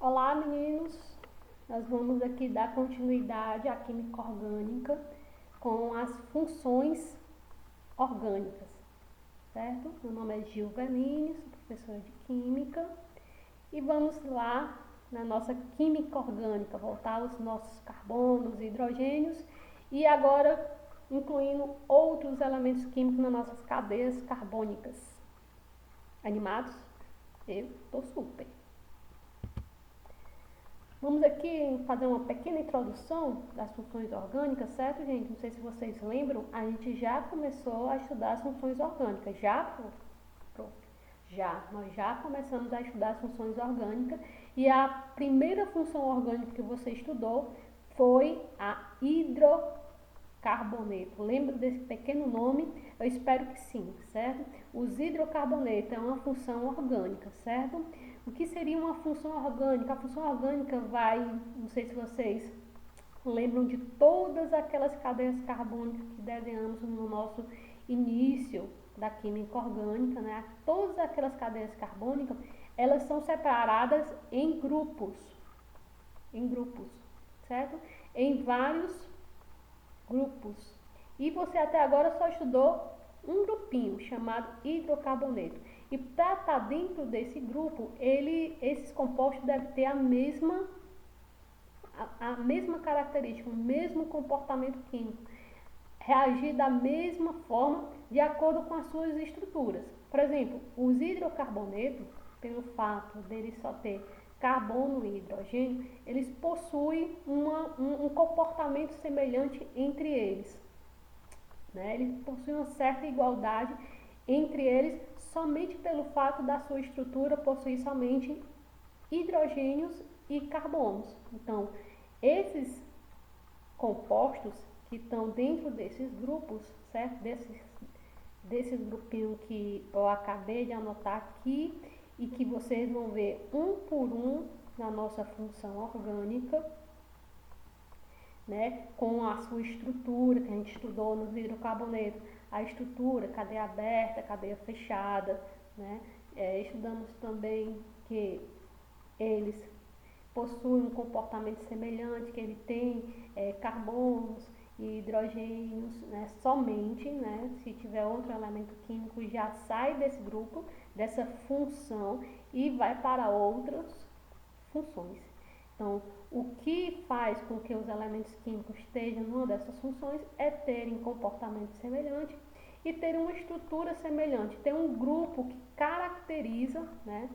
Olá, meninos! Nós vamos aqui dar continuidade à química orgânica com as funções orgânicas, certo? Meu nome é Gilva Nini, sou professora de química e vamos lá na nossa química orgânica, voltar aos nossos carbonos e hidrogênios e agora incluindo outros elementos químicos nas nossas cadeias carbônicas. Animados? Eu tô super! Vamos aqui fazer uma pequena introdução das funções orgânicas, certo, gente? Não sei se vocês lembram, a gente já começou a estudar as funções orgânicas. Prof? Nós já começamos a estudar as funções orgânicas e a primeira função orgânica que você estudou foi a hidrocarboneto. Lembra desse pequeno nome? Eu espero que sim, certo? Os hidrocarbonetos é uma função orgânica, certo? O que seria uma função orgânica? A função orgânica vai, não sei se vocês lembram de todas aquelas cadeias carbônicas que desenhamos no nosso início da química orgânica, né? Todas aquelas cadeias carbônicas, elas são separadas em grupos, certo? Em vários grupos. E você até agora só estudou um grupinho chamado hidrocarboneto. E para estar dentro desse grupo, esses compostos devem ter a mesma característica, o mesmo comportamento químico, reagir da mesma forma de acordo com as suas estruturas. Por exemplo, os hidrocarbonetos, pelo fato deles só ter carbono e hidrogênio, eles possuem um comportamento semelhante entre eles. Né? Eles possuem uma certa igualdade entre eles somente pelo fato da sua estrutura possuir somente hidrogênios e carbonos. Então, esses compostos que estão dentro desses grupos, certo? Desses grupinhos que eu acabei de anotar aqui e que vocês vão ver um por um na nossa função orgânica, né? Com a sua estrutura que a gente estudou nos hidrocarbonetos, a estrutura, cadeia aberta, cadeia fechada, né? Estudamos também que eles possuem um comportamento semelhante, que ele tem carbonos e hidrogênios, né? Somente, né? Se tiver outro elemento químico, já sai desse grupo, dessa função e vai para outras funções. Então, o que faz com que os elementos químicos estejam numa dessas funções é terem comportamento semelhante e ter uma estrutura semelhante, ter um grupo que caracteriza, né,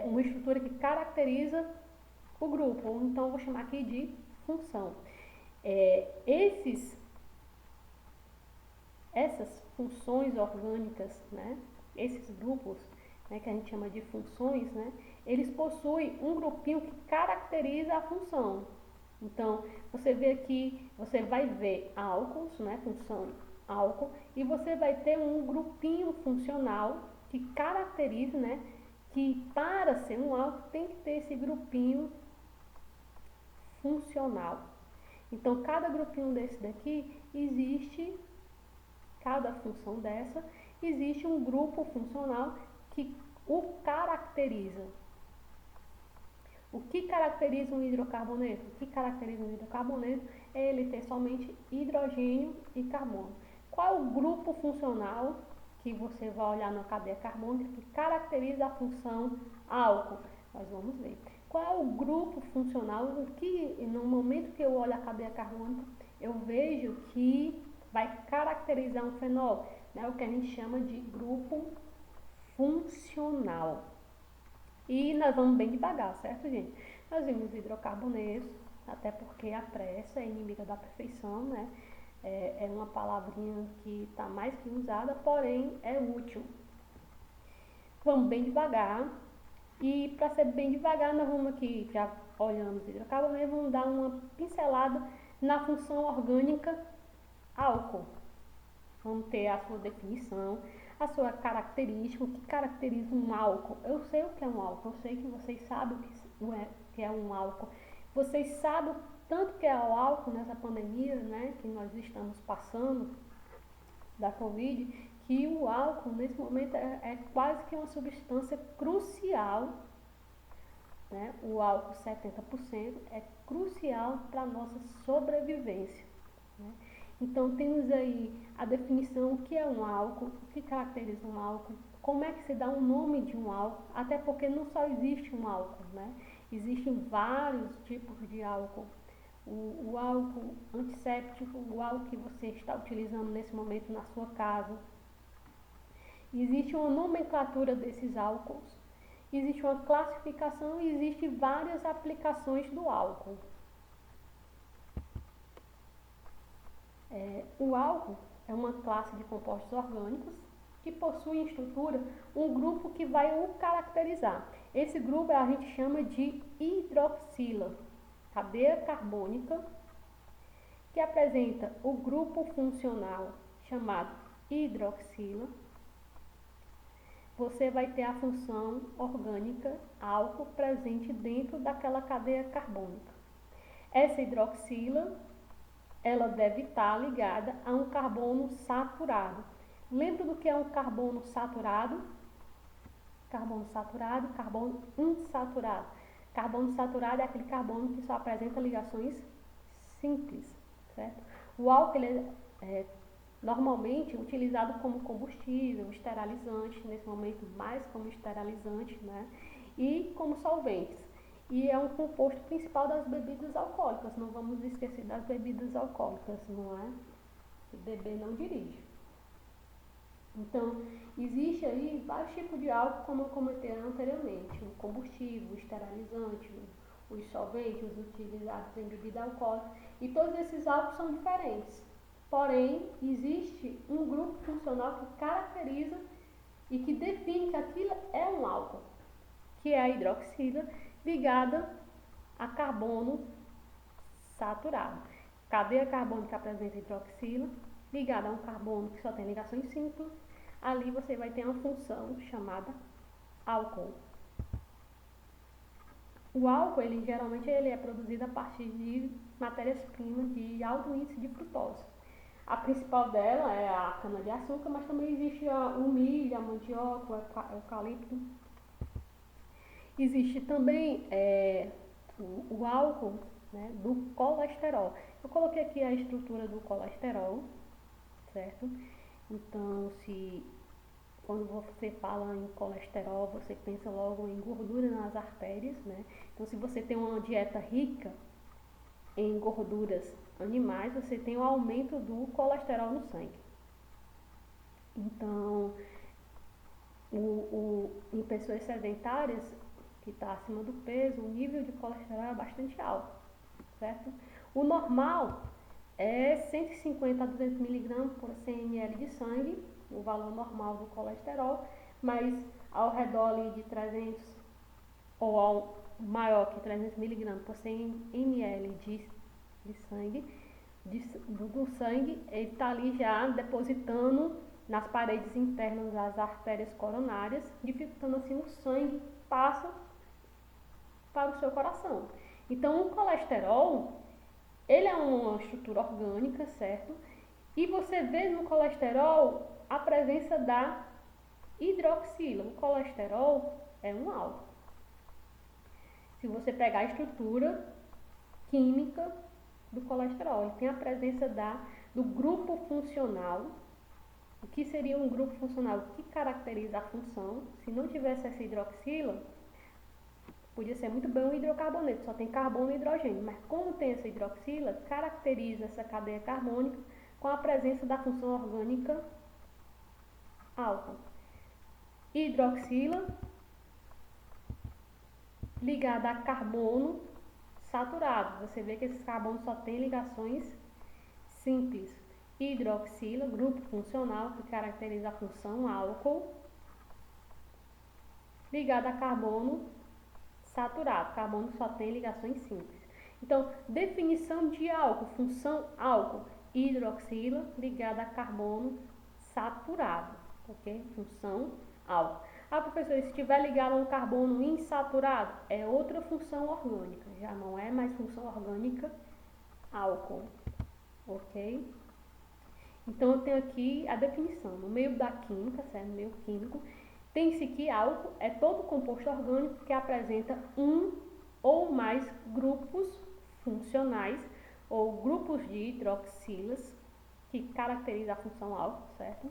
uma estrutura que caracteriza o grupo, então eu vou chamar aqui de função. Essas funções orgânicas, né, esses grupos, né, que a gente chama de funções, né, eles possuem um grupinho que caracteriza a função. Então, você vê aqui, você vai ver álcools, né, função álcool, e você vai ter um grupinho funcional que caracteriza, né, que para ser um álcool tem que ter esse grupinho funcional. Então, cada grupinho desse daqui existe, cada função dessa, existe um grupo funcional que o caracteriza. O que caracteriza um hidrocarboneto? O que caracteriza um hidrocarboneto é ele ter somente hidrogênio e carbono. Qual é o grupo funcional que você vai olhar na cadeia carbônica que caracteriza a função álcool? Nós vamos ver. Qual é o grupo funcional que, no momento que eu olho a cadeia carbônica, eu vejo que vai caracterizar um fenol, né? O que a gente chama de grupo funcional. E nós vamos bem devagar, certo, gente? Nós vimos hidrocarbonetos, até porque a pressa é inimiga da perfeição, né? É uma palavrinha que está mais que usada, porém é útil. Vamos bem devagar. E para ser bem devagar, nós vamos aqui, já olhamos hidrocarbonetos, vamos dar uma pincelada na função orgânica álcool. Vamos ter a sua definição, a sua característica, o que caracteriza um álcool. Eu sei o que é um álcool, eu sei que vocês sabem o que é um álcool. Vocês sabem tanto que é o álcool nessa pandemia, né, que nós estamos passando da Covid, que o álcool nesse momento é quase que uma substância crucial né, o álcool 70%, é crucial para a nossa sobrevivência, né? Então, temos aí a definição, o que é um álcool, o que caracteriza um álcool, como é que se dá o nome de um álcool, até porque não só existe um álcool, né? Existem vários tipos de álcool. O álcool antisséptico, o álcool que você está utilizando nesse momento na sua casa. Existe uma nomenclatura desses álcools, existe uma classificação e existem várias aplicações do álcool. O álcool é uma classe de compostos orgânicos que possui em estrutura um grupo que vai o caracterizar. Esse grupo a gente chama de hidroxila, cadeia carbônica, que apresenta o grupo funcional chamado hidroxila. Você vai ter a função orgânica álcool presente dentro daquela cadeia carbônica. Essa hidroxila, ela deve estar ligada a um carbono saturado. Lembra do que é um carbono saturado? Carbono saturado, carbono insaturado. Carbono saturado é aquele carbono que só apresenta ligações simples, certo? O álcool ele é normalmente utilizado como combustível, esterilizante, nesse momento mais como esterilizante, né? E como solventes. E é um composto principal das bebidas alcoólicas, não vamos esquecer das bebidas alcoólicas, não é? Se beber não dirige. Então, existe aí vários tipos de álcool, como eu comentei anteriormente, o combustível, o esterilizante, os solventes utilizados em bebida alcoólica, e todos esses álcools são diferentes. Porém, existe um grupo funcional que caracteriza e que define que aquilo é um álcool, que é a hidroxila ligada a carbono saturado. Cadeia carbônica apresenta hidroxila ligada a um carbono que só tem ligações simples. Ali você vai ter uma função chamada álcool. O álcool, geralmente é produzido a partir de matérias-primas de alto índice de frutose. A principal dela é a cana-de-açúcar, mas também existe o milho, a mandioca, o eucalipto. Existe também o álcool, né, do colesterol. Eu coloquei aqui a estrutura do colesterol, certo? Então, quando você fala em colesterol, você pensa logo em gordura nas artérias, né? Então, se você tem uma dieta rica em gorduras animais, você tem um aumento do colesterol no sangue. Então, em pessoas sedentárias, que está acima do peso, o nível de colesterol é bastante alto, certo? O normal é 150 a 200 mg por 100 ml de sangue, o valor normal do colesterol, mas ao redor ali de 300 ou ao maior que 300 mg por 100 ml de sangue, do sangue, ele está ali já depositando nas paredes internas das artérias coronárias, dificultando assim o sangue passa para o seu coração. Então, o colesterol, ele é uma estrutura orgânica, certo? E você vê no colesterol a presença da hidroxila. O colesterol é um álcool. Se você pegar a estrutura química do colesterol, ele tem a presença do grupo funcional. O que seria um grupo funcional? O que caracteriza a função? Se não tivesse essa hidroxila, podia ser muito bem um hidrocarboneto, só tem carbono e hidrogênio, mas como tem essa hidroxila, caracteriza essa cadeia carbônica com a presença da função orgânica álcool. Hidroxila ligada a carbono saturado. Você vê que esses carbonos só têm ligações simples. Hidroxila, grupo funcional que caracteriza a função álcool, ligada a carbono saturado. Carbono só tem ligações simples. Então, definição de álcool, função álcool, hidroxila ligada a carbono saturado, ok? Função álcool. Ah, professor, se estiver ligado a um carbono insaturado, é outra função orgânica, já não é mais função orgânica álcool, ok? Então, eu tenho aqui a definição. No meio da química, certo? No meio químico, Tem-se que álcool é todo composto orgânico que apresenta um ou mais grupos funcionais ou grupos de hidroxilas que caracteriza a função álcool, certo?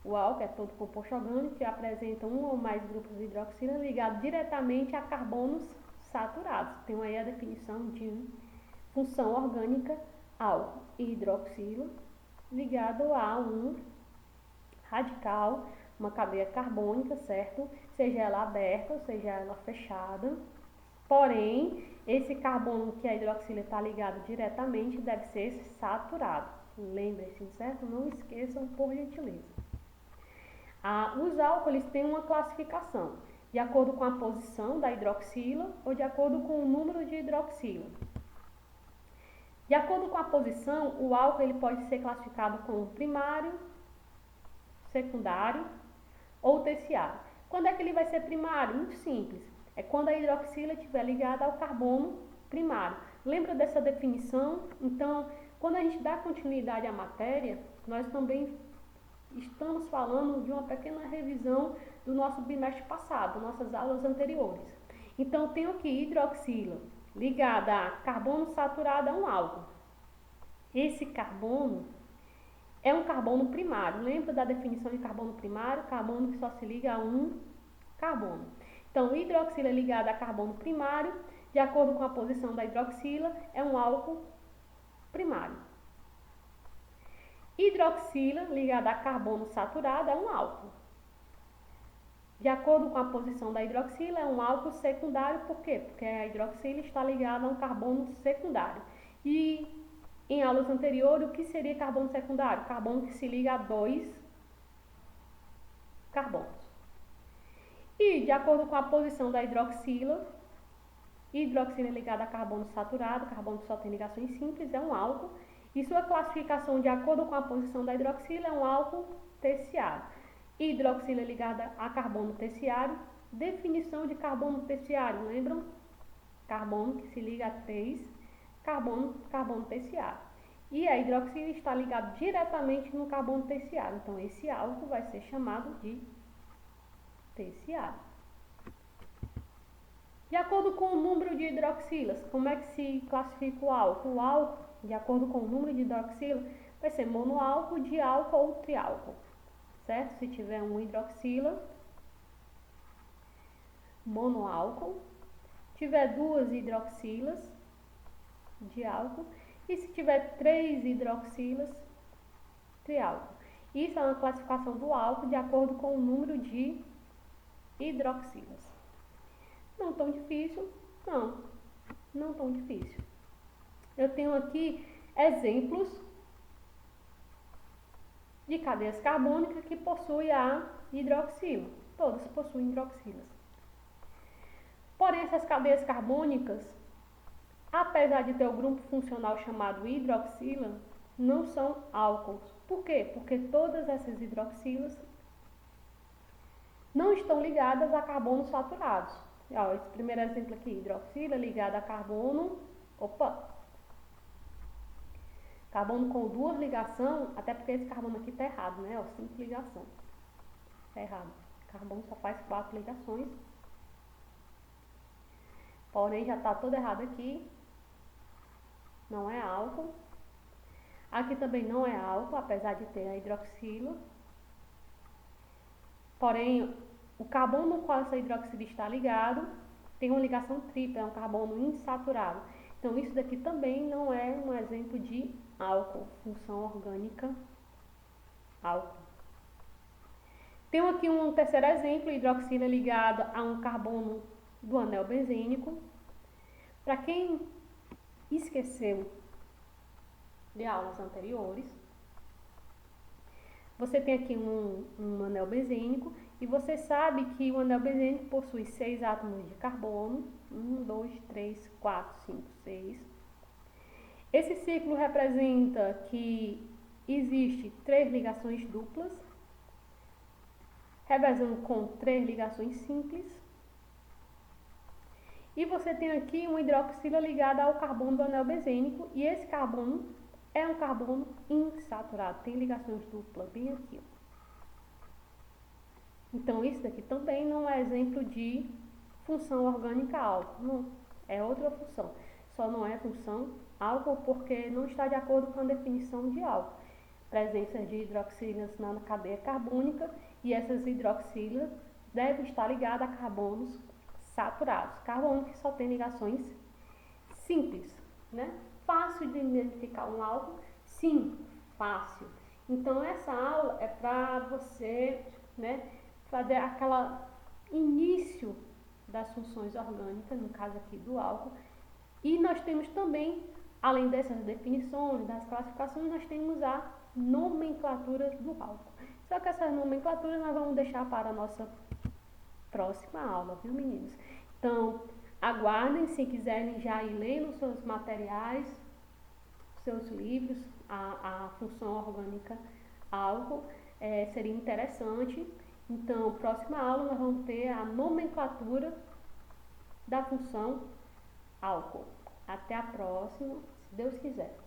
O álcool é todo composto orgânico que apresenta um ou mais grupos de hidroxila ligados diretamente a carbonos saturados. Tem aí a definição de função orgânica: álcool e hidroxila ligado a um radical, uma cadeia carbônica, certo? Seja ela aberta ou seja ela fechada. Porém, esse carbono que a hidroxila está ligado diretamente deve ser saturado. Lembre-se, certo? Não esqueçam, por gentileza. Os álcools têm uma classificação de acordo com a posição da hidroxila ou de acordo com o número de hidroxila. De acordo com a posição, o álcool ele pode ser classificado como primário, secundário ou terciário. Quando é que ele vai ser primário? Muito simples. É quando a hidroxila estiver ligada ao carbono primário. Lembra dessa definição? Então, quando a gente dá continuidade à matéria, nós também estamos falando de uma pequena revisão do nosso bimestre passado, nossas aulas anteriores. Então, tenho aqui hidroxila ligada a carbono saturado a um álcool. Esse carbono é um carbono primário. Lembra da definição de carbono primário? Carbono que só se liga a um carbono. Então, hidroxila ligada a carbono primário, de acordo com a posição da hidroxila, é um álcool primário. Hidroxila ligada a carbono saturado é um álcool. De acordo com a posição da hidroxila, é um álcool secundário. Por quê? Porque a hidroxila está ligada a um carbono secundário. E em aulas anteriores, o que seria carbono secundário? Carbono que se liga a dois carbonos. E de acordo com a posição da hidroxila ligada a carbono saturado, carbono que só tem ligações simples, é um álcool. E sua classificação de acordo com a posição da hidroxila é um álcool terciário. Hidroxila ligada a carbono terciário, definição de carbono terciário, lembram? Carbono que se liga a 3 carbono terciário. E a hidroxila está ligada diretamente no carbono terciário. Então, esse álcool vai ser chamado de terciário. De acordo com o número de hidroxilas, como é que se classifica o álcool? O álcool, de acordo com o número de hidroxila, vai ser monoálcool, diálcool ou triálcool. Certo? Se tiver um hidroxila, monoálcool. Tiver duas hidroxilas, diálcool. E se tiver 3 hidroxilas, triálcool. Isso é uma classificação do álcool de acordo com o número de hidroxilas. Não tão difícil? Não tão difícil. Eu tenho aqui exemplos de cadeias carbônicas que possuem a hidroxila. Todas possuem hidroxilas. Porém, essas cadeias carbônicas, apesar de ter o grupo funcional chamado hidroxila, não são álcools. Por quê? Porque todas essas hidroxilas não estão ligadas a carbonos saturados. Ó, esse primeiro exemplo aqui, hidroxila ligada a carbono, carbono com 2 ligações, até porque esse carbono aqui está errado, né? Ó, 5 ligações. Está errado. Carbono só faz 4 ligações. Porém, já está todo errado aqui. Não é álcool. Aqui também não é álcool, apesar de ter a hidroxila. Porém, o carbono no qual essa hidroxila está ligado tem uma ligação tripla, é um carbono insaturado. Então, isso daqui também não é um exemplo de álcool, função orgânica, álcool. Tenho aqui um terceiro exemplo, hidroxila ligada a um carbono do anel benzênico. Para quem esqueceu de aulas anteriores, você tem aqui um anel benzênico e você sabe que o anel benzênico possui 6 átomos de carbono, 1, 2, 3, 4, 5, 6. Esse ciclo representa que existe 3 ligações duplas, revezando com 3 ligações simples. E você tem aqui uma hidroxila ligada ao carbono do anel benzênico, e esse carbono é um carbono insaturado, tem ligações duplas bem aqui. Então, isso daqui também não é exemplo de função orgânica álcool, não, é outra função. Só não é função álcool porque não está de acordo com a definição de álcool. Presença de hidroxilas na cadeia carbônica e essas hidroxilas devem estar ligadas a carbonos saturados. Carbono que só tem ligações simples, né? Fácil de identificar um álcool? Sim, fácil. Então essa aula é para você, né, fazer aquela início das funções orgânicas, no caso aqui do álcool. E nós temos também, além dessas definições, das classificações, nós temos a nomenclatura do álcool. Só que essas nomenclaturas nós vamos deixar para a nossa próxima aula, viu, meninos? Então, aguardem, se quiserem já ir lendo seus materiais, seus livros, a função orgânica álcool, seria interessante. Então, próxima aula nós vamos ter a nomenclatura da função álcool. Até a próxima, se Deus quiser.